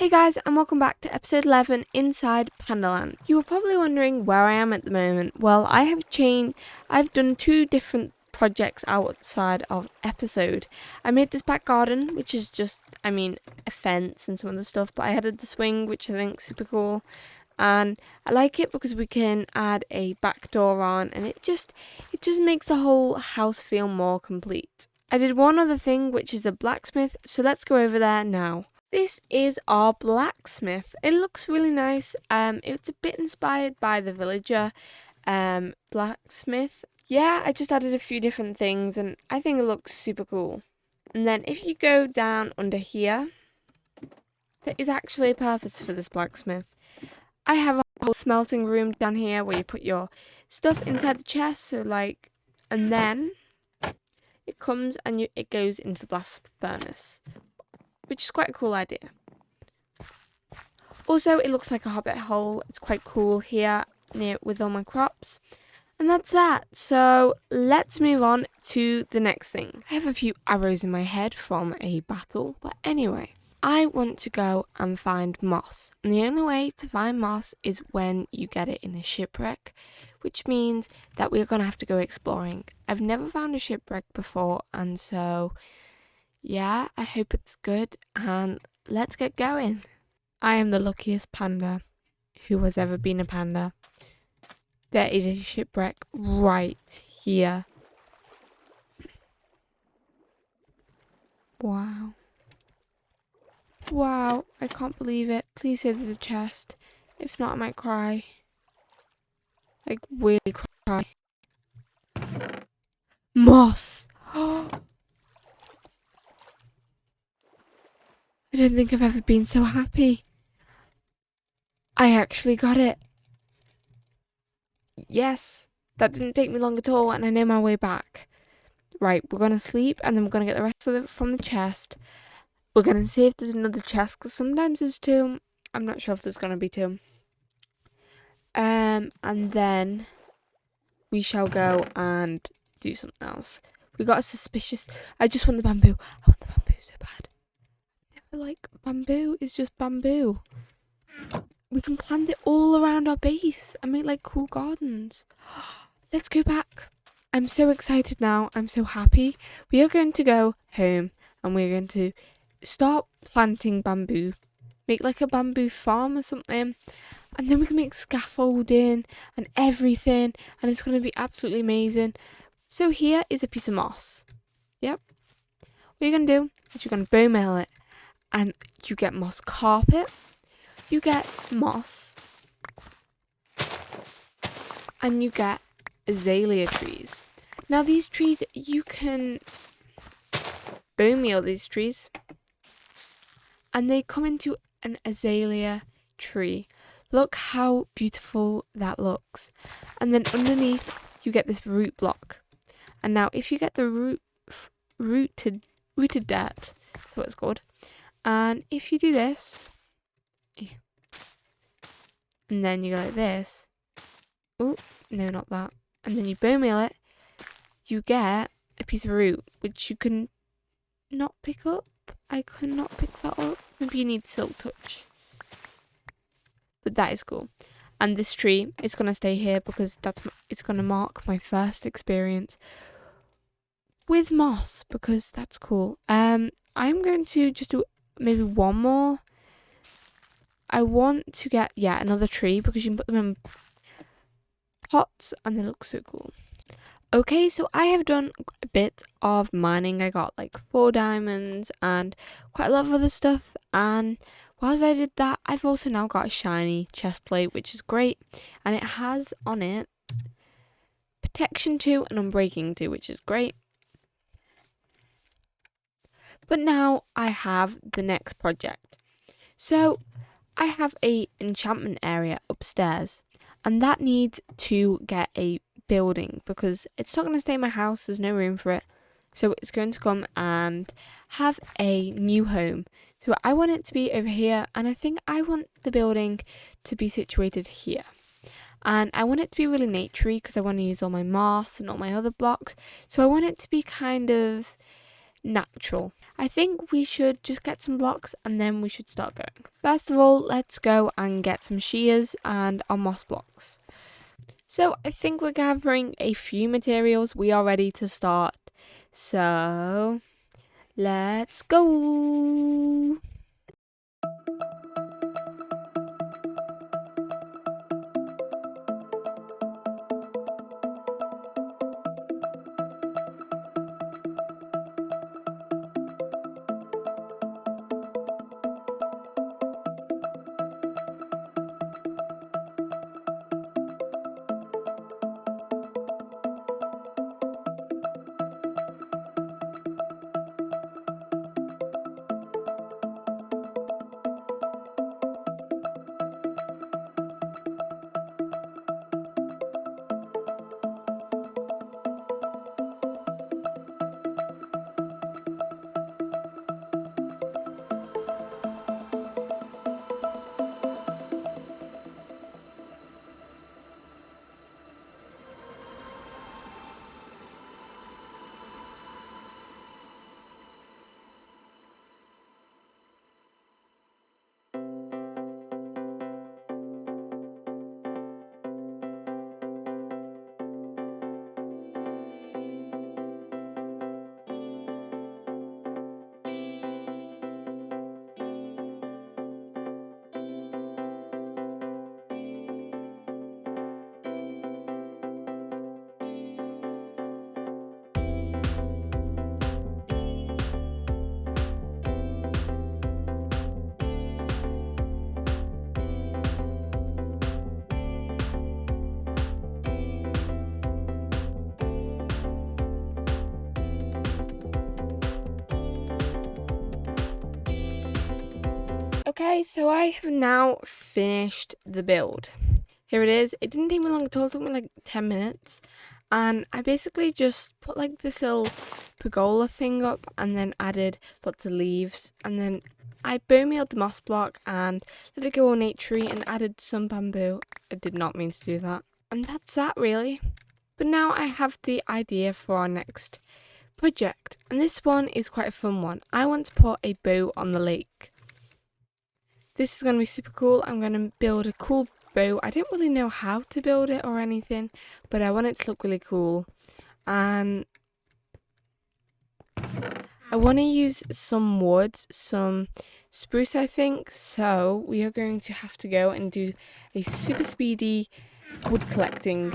Hey guys, and welcome back to episode 11 inside PandaLand. You were probably wondering where I am at the moment. Well, I've done two different projects outside of episode. I made this back garden, which is just, a fence and some other stuff, but I added the swing, which I think is super cool. And I like it because we can add a back door on, and it just makes the whole house feel more complete. I did one other thing, which is a blacksmith, so let's go over there now. This is our blacksmith. It looks really nice. It's a bit inspired by the villager blacksmith. Yeah, I just added a few different things and I think it looks super cool. And then if you go down under here, there is actually a purpose for this blacksmith. I have a whole smelting room down here where you put your stuff inside the chest, and then it comes and it goes into the blast furnace, which is quite a cool idea. Also, it looks like a hobbit hole. It's quite cool here near with all my crops. And that's that. So let's move on to the next thing. I have a few arrows in my head from a battle, but anyway, I want to go and find moss. And the only way to find moss is when you get it in a shipwreck, which means that we're going to have to go exploring. I've never found a shipwreck before, and so yeah, I hope it's good, and let's get going. I am the luckiest panda who has ever been a panda. There is a shipwreck right here. Wow. Wow, I can't believe it. Please say there's a chest. If not, I might cry. Like, really cry. Moss! I don't think I've ever been so happy. I actually got it. Yes, that didn't take me long at all, and I know my way back. Right, we're going to sleep, and then we're going to get the rest of it from the chest. We're going to see if there's another chest, because sometimes there's two. I'm not sure if there's going to be two. And then we shall go and do something else. We got a suspicious... I just want the bamboo. I want the bamboo so bad. Like, bamboo is just bamboo. We can plant it all around our base and make like cool gardens. Let's go back. I'm so excited now. I'm so happy. We are going to go home and we're going to start planting bamboo. Make like a bamboo farm or something. And then we can make scaffolding and everything. And it's going to be absolutely amazing. So here is a piece of moss. Yep. What you're going to do is you're going to bone meal it. And you get moss carpet, you get moss, and you get azalea trees. Now these trees, you can bone meal these trees, and they come into an azalea tree. Look how beautiful that looks. And then underneath, you get this root block. And now if you get the rooted dirt, that's what it's called. And if you do this, and then you go like this, oh, no, not that, and then you bone meal it, you get a piece of root, which you can not pick up. I could not pick that up. Maybe you need silk touch. But that is cool. And this tree is going to stay here because it's going to mark my first experience with moss, because that's cool. I'm going to just do maybe one more. I want to get, another tree because you can put them in pots and they look so cool. Okay, so I have done a bit of mining. I got like 4 diamonds and quite a lot of other stuff. And whilst I did that, I've also now got a shiny chest plate, which is great. And it has on it protection 2 and unbreaking 2, which is great. But now I have the next project. So I have a enchantment area upstairs, and that needs to get a building because it's not going to stay in my house. There's no room for it. So it's going to come and have a new home. So I want it to be over here, and I think I want the building to be situated here. And I want it to be really naturey because I want to use all my moss and all my other blocks. So I want it to be kind of natural. I think we should just get some blocks and then we should start going. First of all, let's go and get some shears and our moss blocks. So I think we're gathering a few materials. We are ready to start. So let's go. Okay, so I have now finished the build. Here it is. It didn't take me long at all. It took me like 10 minutes. And I basically just put like this little pergola thing up and then added lots of leaves. And then I bone mealed the moss block and let it go all naturey and added some bamboo. I did not mean to do that. And that's that really. But now I have the idea for our next project. And this one is quite a fun one. I want to put a boat on the lake. This is going to be super cool. I'm going to build a cool boat. I don't really know how to build it or anything, but I want it to look really cool. And I want to use some wood, some spruce I think. So we are going to have to go and do a super speedy wood collecting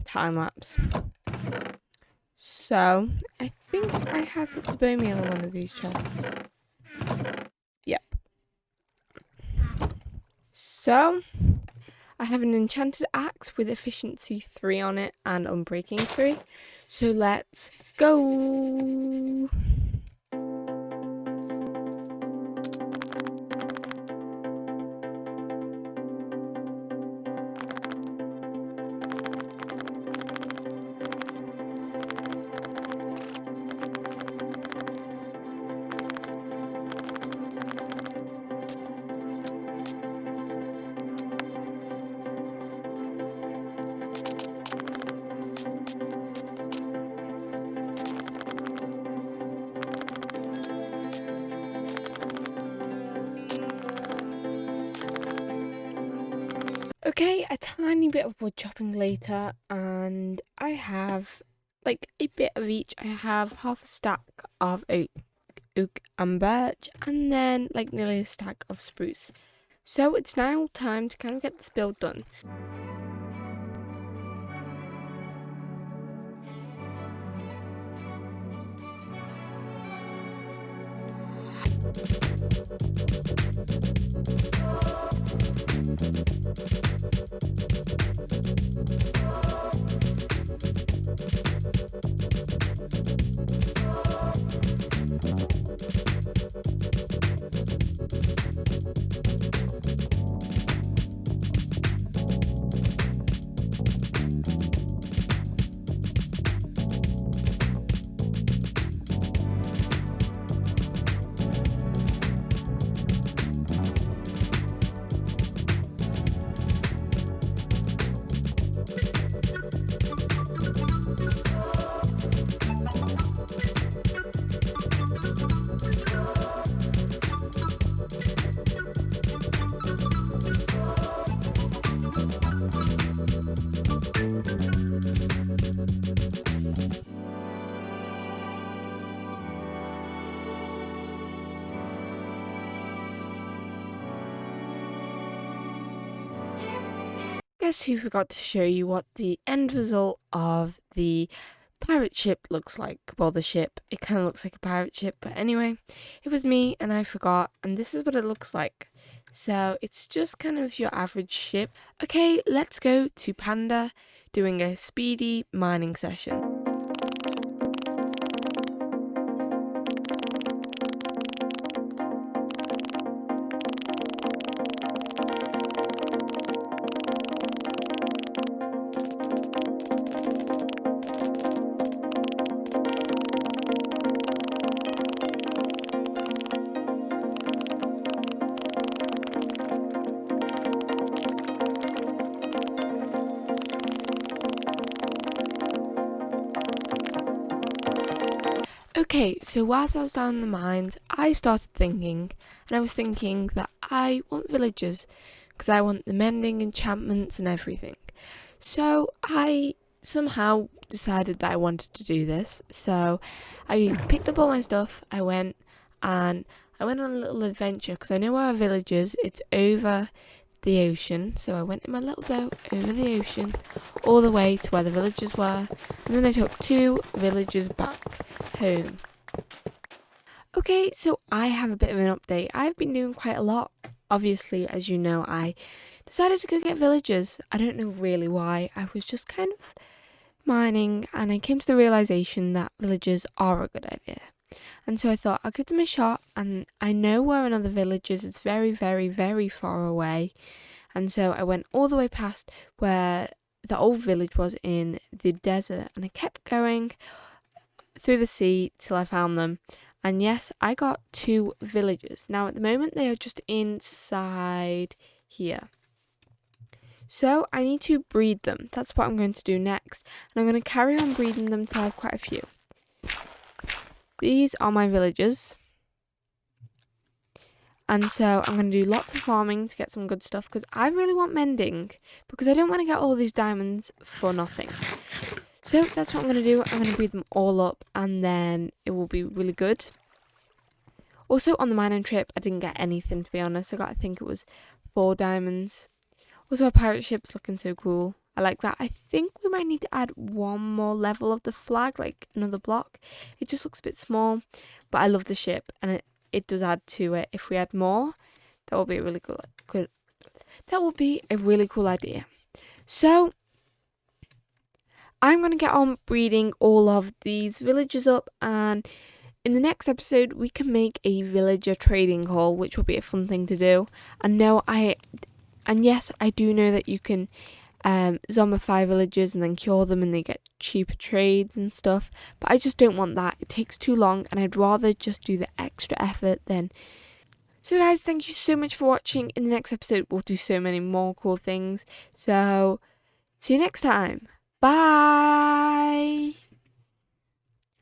time lapse. So I think I have the bone meal in one of these chests. Yep. So, I have an enchanted axe with efficiency 3 on it and unbreaking 3. So let's go! Okay, a tiny bit of wood chopping later, and I have like a bit of each. I have half a stack of oak and birch, and then like nearly a stack of spruce. So it's now time to kind of get this build done. guess who forgot to show you what the end result of the pirate ship looks like? Well, the ship, it kind of looks like a pirate ship, but anyway, it was me and I forgot, and this is what it looks like. So it's just kind of your average ship. Okay, let's go to Panda doing a speedy mining session. Okay, so whilst I was down in the mines, I started thinking, and I was thinking that I want villagers, because I want the mending, enchantments, and everything. So I somehow decided that I wanted to do this. So I picked up all my stuff, I went on a little adventure, because I know where our village is. It's over the ocean. So I went in my little boat over the ocean, all the way to where the villagers were, and then I took 2 villagers back home. Okay, so I have a bit of an update. I've been doing quite a lot. Obviously, as you know, I decided to go get villagers. I don't know really why. I was just kind of mining and I came to the realization that villagers are a good idea. And so I thought I'll give them a shot, and I know where another village is. It's very, very, very far away. And so I went all the way past where the old village was in the desert, and I kept going through the sea till I found them. And yes, I got 2 villagers. Now at the moment they are just inside here. So I need to breed them. That's what I'm going to do next. And I'm going to carry on breeding them till I have quite a few. These are my villagers. And so I'm going to do lots of farming to get some good stuff, because I really want mending, because I don't want to get all these diamonds for nothing. So that's what I'm going to do. I'm going to breed them all up, and then it will be really good. Also, on the mining trip, I didn't get anything, to be honest. I think it was 4 diamonds. Also, our pirate ship's looking so cool. I like that. I think we might need to add 1 more level of the flag, like another block. It just looks a bit small, but I love the ship, and it does add to it. If we add more, that will be a really good. That will be a really cool idea. So I'm going to get on breeding all of these villagers up, and in the next episode we can make a villager trading hall, which will be a fun thing to do. And yes, I do know that you can zombify villagers and then cure them and they get cheaper trades and stuff, but I just don't want that. It takes too long, and I'd rather just do the extra effort then. So guys, thank you so much for watching. In the next episode we'll do so many more cool things, so see you next time. Bye.